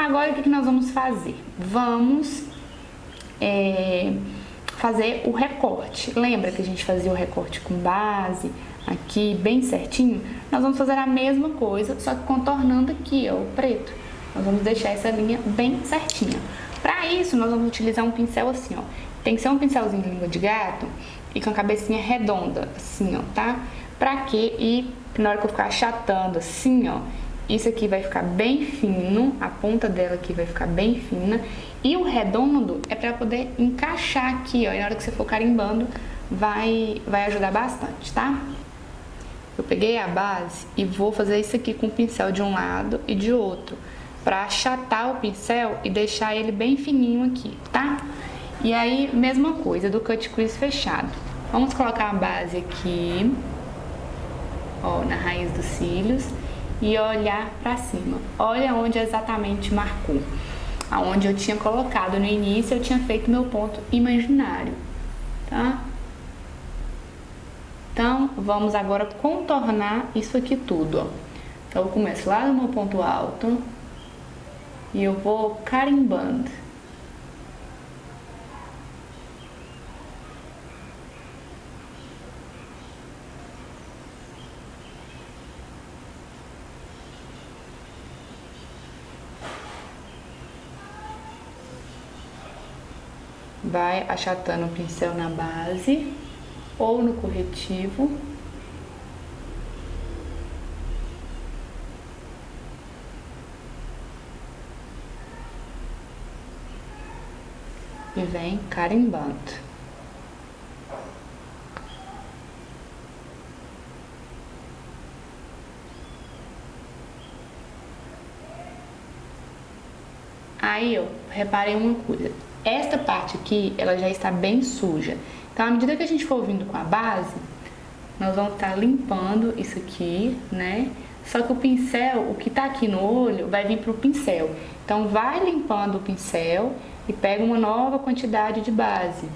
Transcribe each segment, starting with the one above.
Agora, o que nós vamos fazer? Vamos fazer o recorte. Lembra que a gente fazia o recorte com base aqui, bem certinho? Nós vamos fazer a mesma coisa, só que contornando aqui, ó, o preto. Nós vamos deixar essa linha bem certinha. Para isso, nós vamos utilizar um pincel assim, ó. Tem que ser um pincelzinho de língua de gato e com a cabecinha redonda, assim, ó, tá? Pra quê? E na hora que eu ficar achatando assim, ó, isso aqui vai ficar bem fino, a ponta dela aqui vai ficar bem fina. E o redondo é pra poder encaixar aqui, ó, e na hora que você for carimbando, vai ajudar bastante, tá? Eu peguei a base e vou fazer isso aqui com o pincel de um lado e de outro, pra achatar o pincel e deixar ele bem fininho aqui, tá? E aí, mesma coisa do cut crease fechado. Vamos colocar a base aqui, ó, na raiz dos cílios e olhar pra cima. Olha onde exatamente marcou. Aonde eu tinha colocado no início, eu tinha feito meu ponto imaginário, tá? Então, vamos agora contornar isso aqui tudo, ó. Então, eu começo lá no meu ponto alto e eu vou carimbando. Vai achatando o pincel na base ou no corretivo. E vem carimbando. Aí, ó, reparem uma coisa. Esta parte aqui, ela já está bem suja. Então, à medida que a gente for vindo com a base, nós vamos estar limpando isso aqui, né? Só que o pincel, o que tá aqui no olho, vai vir pro pincel. Então, vai limpando o pincel e pega uma nova quantidade de base,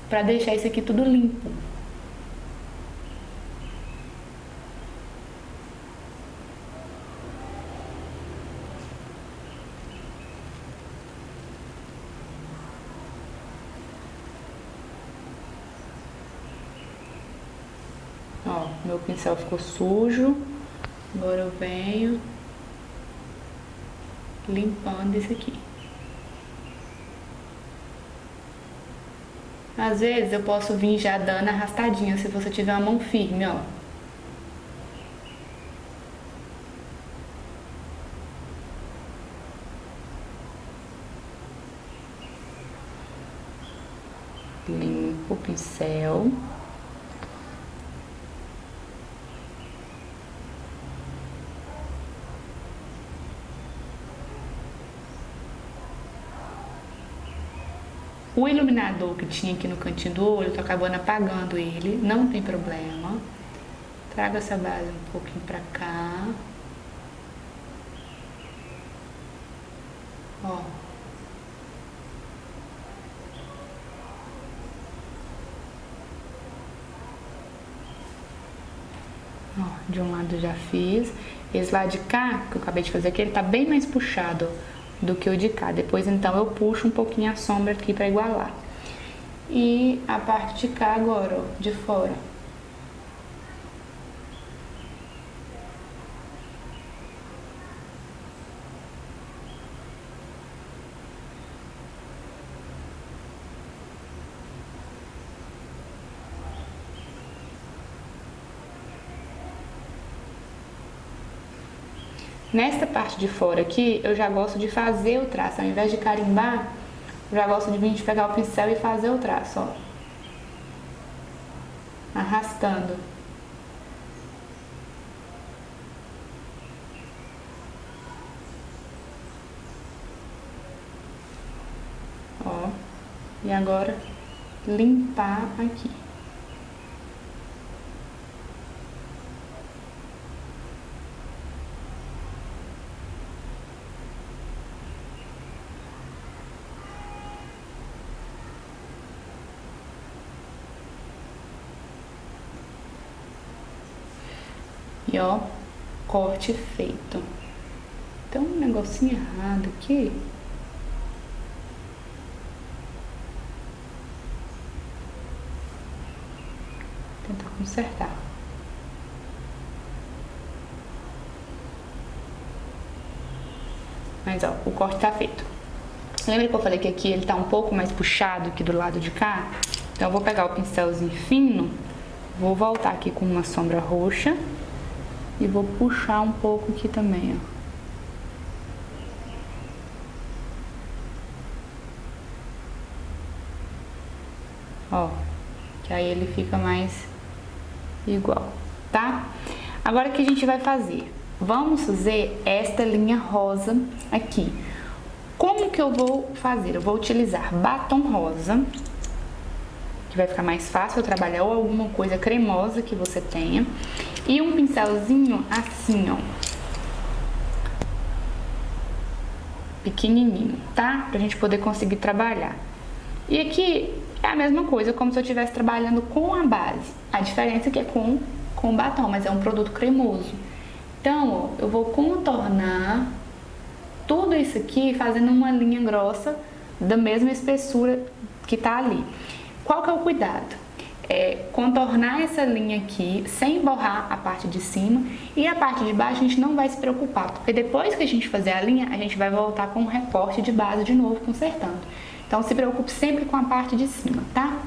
pra deixar isso aqui tudo limpo. Ó, meu pincel ficou sujo, agora eu venho limpando isso aqui. Às vezes eu posso vir já dando arrastadinha, se você tiver a mão firme, ó. Limpo o pincel. O iluminador que tinha aqui no cantinho do olho, eu tô acabando apagando ele, não tem problema. Trago essa base um pouquinho pra cá. Ó. Ó, de um lado já fiz. Esse lado de cá, que eu acabei de fazer aqui, ele tá bem mais puxado do que o de cá. Depois, então, eu puxo um pouquinho a sombra aqui pra igualar. E a parte de cá agora, ó, de fora. Nesta parte de fora aqui, eu já gosto de fazer o traço. Ao invés de carimbar, eu já gosto de vir de pegar o pincel e fazer o traço, ó. Arrastando. Ó. E agora, limpar aqui. E ó, corte feito. Tem um negocinho errado aqui. Vou tentar consertar. Mas ó, o corte tá feito. Lembra que eu falei que aqui ele tá um pouco mais puxado que do lado de cá? Então eu vou pegar o pincelzinho fino, vou voltar aqui com uma sombra roxa e vou puxar um pouco aqui também, ó. Ó, que aí ele fica mais igual, tá? Agora o que a gente vai fazer? Vamos fazer esta linha rosa aqui. Como que eu vou fazer? Eu vou utilizar batom rosa, que vai ficar mais fácil eu trabalhar, ou alguma coisa cremosa que você tenha. E um pincelzinho assim, ó. Pequenininho, tá? Pra gente poder conseguir trabalhar. E aqui é a mesma coisa, como se eu estivesse trabalhando com a base. A diferença é que é com batom, mas é um produto cremoso. Então, ó, eu vou contornar tudo isso aqui fazendo uma linha grossa da mesma espessura que tá ali. Qual que é o cuidado? É contornar essa linha aqui sem borrar a parte de cima, e a parte de baixo a gente não vai se preocupar, porque depois que a gente fazer a linha, a gente vai voltar com um recorte de base de novo, consertando. Então se preocupe sempre com a parte de cima, tá?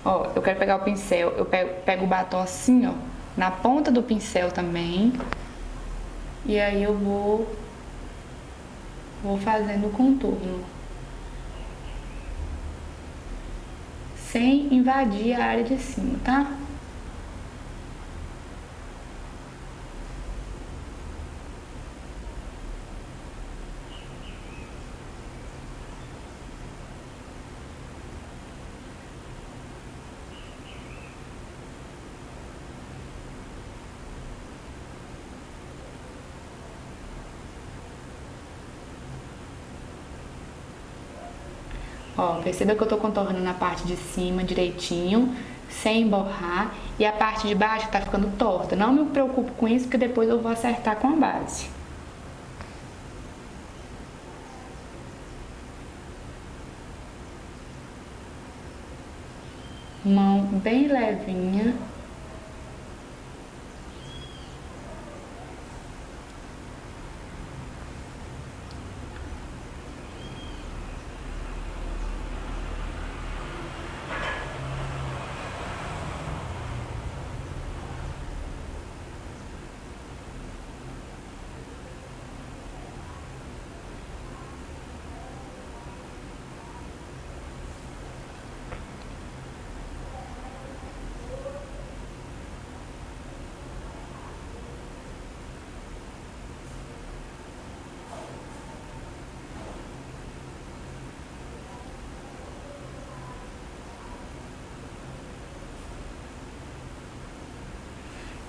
Ó, eu quero pegar o pincel, eu pego o batom assim, ó, na ponta do pincel também, e aí eu vou fazendo o contorno, sem invadir a área de cima, tá? Ó, perceba que eu tô contornando a parte de cima direitinho, sem borrar, e a parte de baixo tá ficando torta. Não me preocupo com isso, porque depois eu vou acertar com a base. Mão bem levinha.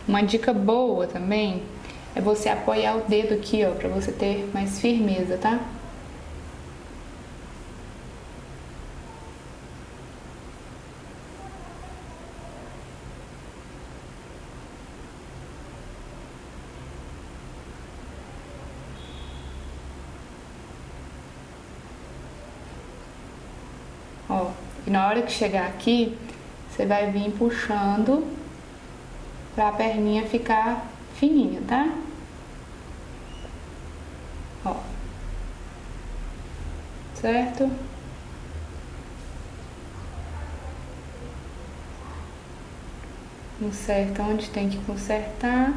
Uma dica boa também é você apoiar o dedo aqui, ó, pra você ter mais firmeza, tá? Ó, e na hora que chegar aqui, você vai vir puxando pra a perninha ficar fininha, tá? Ó. Certo? Conserta onde tem que consertar.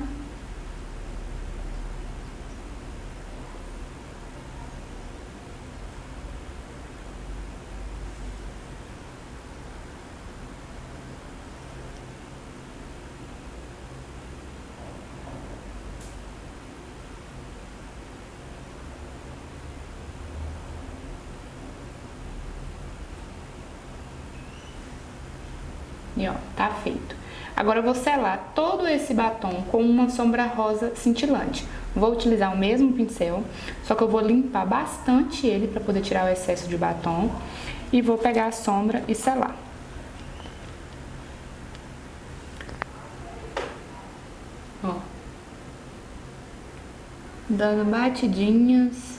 E ó, tá feito. Agora eu vou selar todo esse batom com uma sombra rosa cintilante. Vou utilizar o mesmo pincel, só que eu vou limpar bastante ele para poder tirar o excesso de batom. E vou pegar a sombra e selar. dando batidinhas.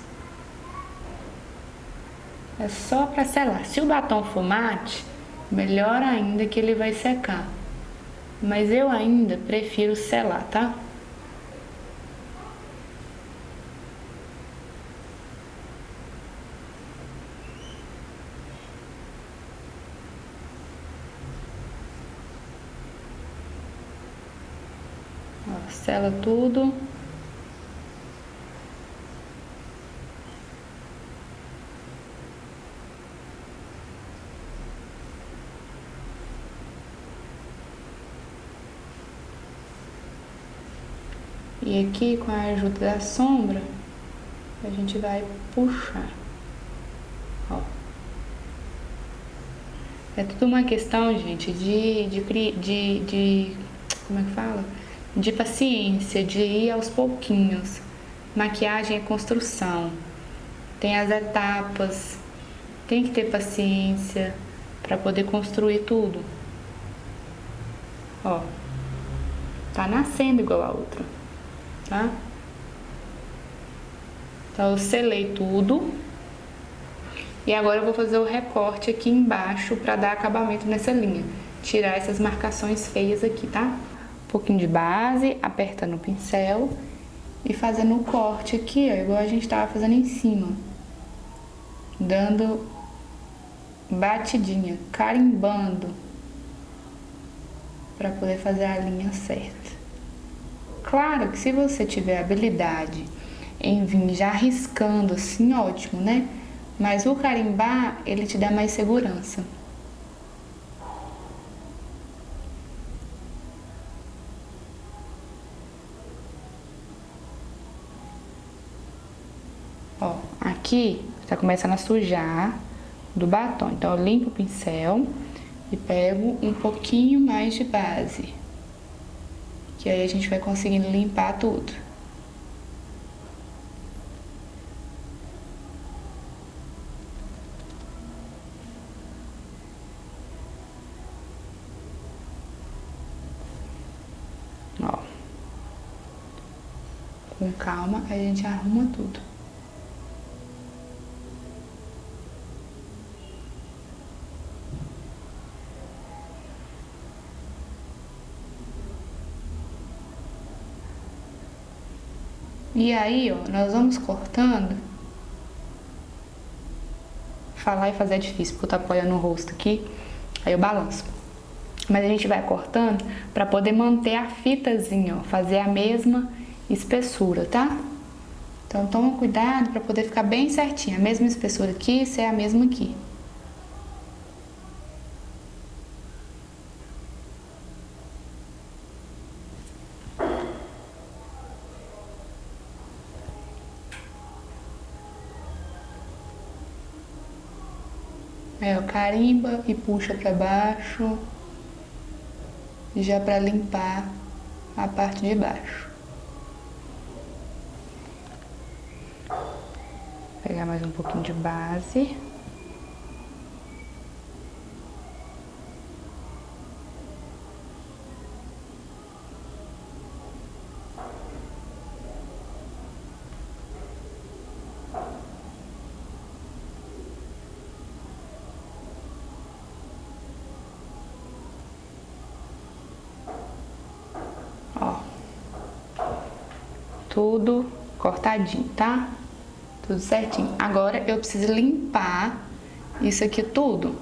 É só para selar. Se o batom for mate, melhor ainda que ele vai secar. Mas eu ainda prefiro selar, tá? Ó, sela tudo. E aqui, com a ajuda da sombra, a gente vai puxar. Ó. É tudo uma questão, gente, como é que fala? De paciência, de ir aos pouquinhos. Maquiagem é construção. Tem as etapas. Tem que ter paciência para poder construir tudo. Ó. Tá nascendo igual a outra. Tá? Então eu selei tudo. E agora eu vou fazer o recorte aqui embaixo para dar acabamento nessa linha. Tirar essas marcações feias aqui, tá? Um pouquinho de base, apertando o pincel e fazendo o corte aqui, ó, igual a gente tava fazendo em cima. Dando batidinha, carimbando para poder fazer a linha certa. Claro que se você tiver habilidade em vir já riscando assim, ótimo, né? Mas o carimbar, ele te dá mais segurança. Ó, aqui tá começando a sujar do batom. Então eu limpo o pincel e pego um pouquinho mais de base. Que aí a gente vai conseguindo limpar tudo. Ó. Com calma, aí a gente arruma tudo. E aí, ó, nós vamos cortando. Falar e fazer é difícil, porque eu tô apoiando o rosto aqui, aí eu balanço. Mas a gente vai cortando pra poder manter a fitazinha, ó, fazer a mesma espessura, tá? Então toma cuidado pra poder ficar bem certinho. A mesma espessura aqui, ser a mesma aqui. Aí, ó, carimba e puxa pra baixo, já pra limpar a parte de baixo. Pegar mais um pouquinho de base. Ó, tudo cortadinho, tá? Tudo certinho. Agora eu preciso limpar isso aqui tudo.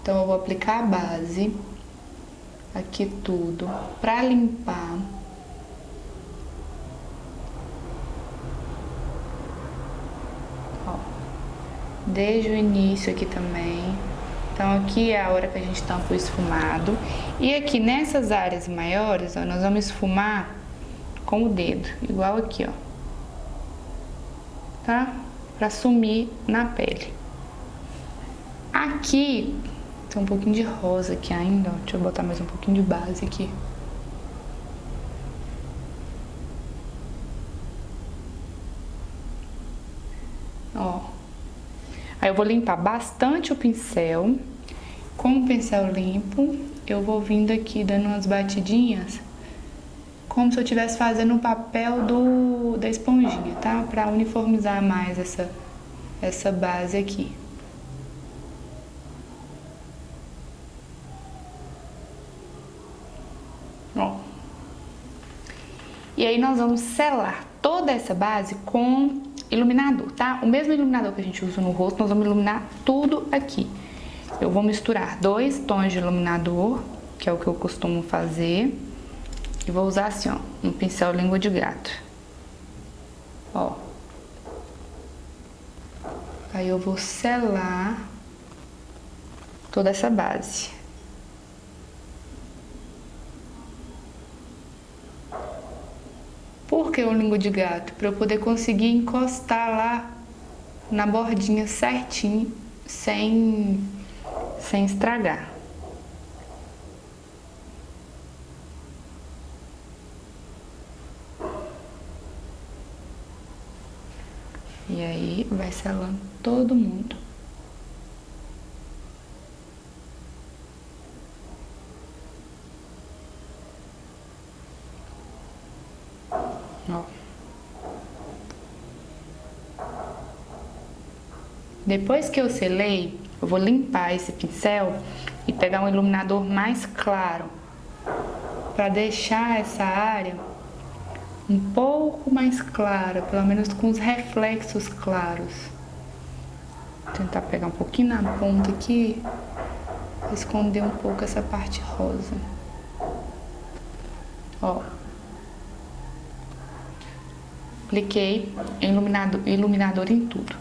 Então eu vou aplicar a base aqui tudo pra limpar. Ó, desde o início aqui também. Então aqui é a hora que a gente tampa o esfumado. E aqui nessas áreas maiores, ó, nós vamos esfumar com o dedo, igual aqui, ó. Tá? Pra sumir na pele. Aqui tem um pouquinho de rosa aqui ainda, ó. Deixa eu botar mais um pouquinho de base aqui. Ó. Aí eu vou limpar bastante o pincel. Com o pincel limpo, eu vou vindo aqui dando umas batidinhas como se eu estivesse fazendo o papel da esponjinha, tá? Pra uniformizar mais essa base aqui. Ó. E aí nós vamos selar toda essa base com iluminador, tá? O mesmo iluminador que a gente usa no rosto, nós vamos iluminar tudo aqui. Eu vou misturar 2 tons de iluminador, que é o que eu costumo fazer. E vou usar assim, ó, um pincel língua de gato. Ó. Aí eu vou selar toda essa base. Por que o língua de gato? Para eu poder conseguir encostar lá na bordinha certinho, sem estragar. E aí vai selando todo mundo. Ó. Depois que eu selei, eu vou limpar esse pincel e pegar um iluminador mais claro para deixar essa área um pouco mais clara, pelo menos com os reflexos claros. Vou tentar pegar um pouquinho na ponta aqui, esconder um pouco essa parte rosa. Ó. Apliquei iluminador em tudo.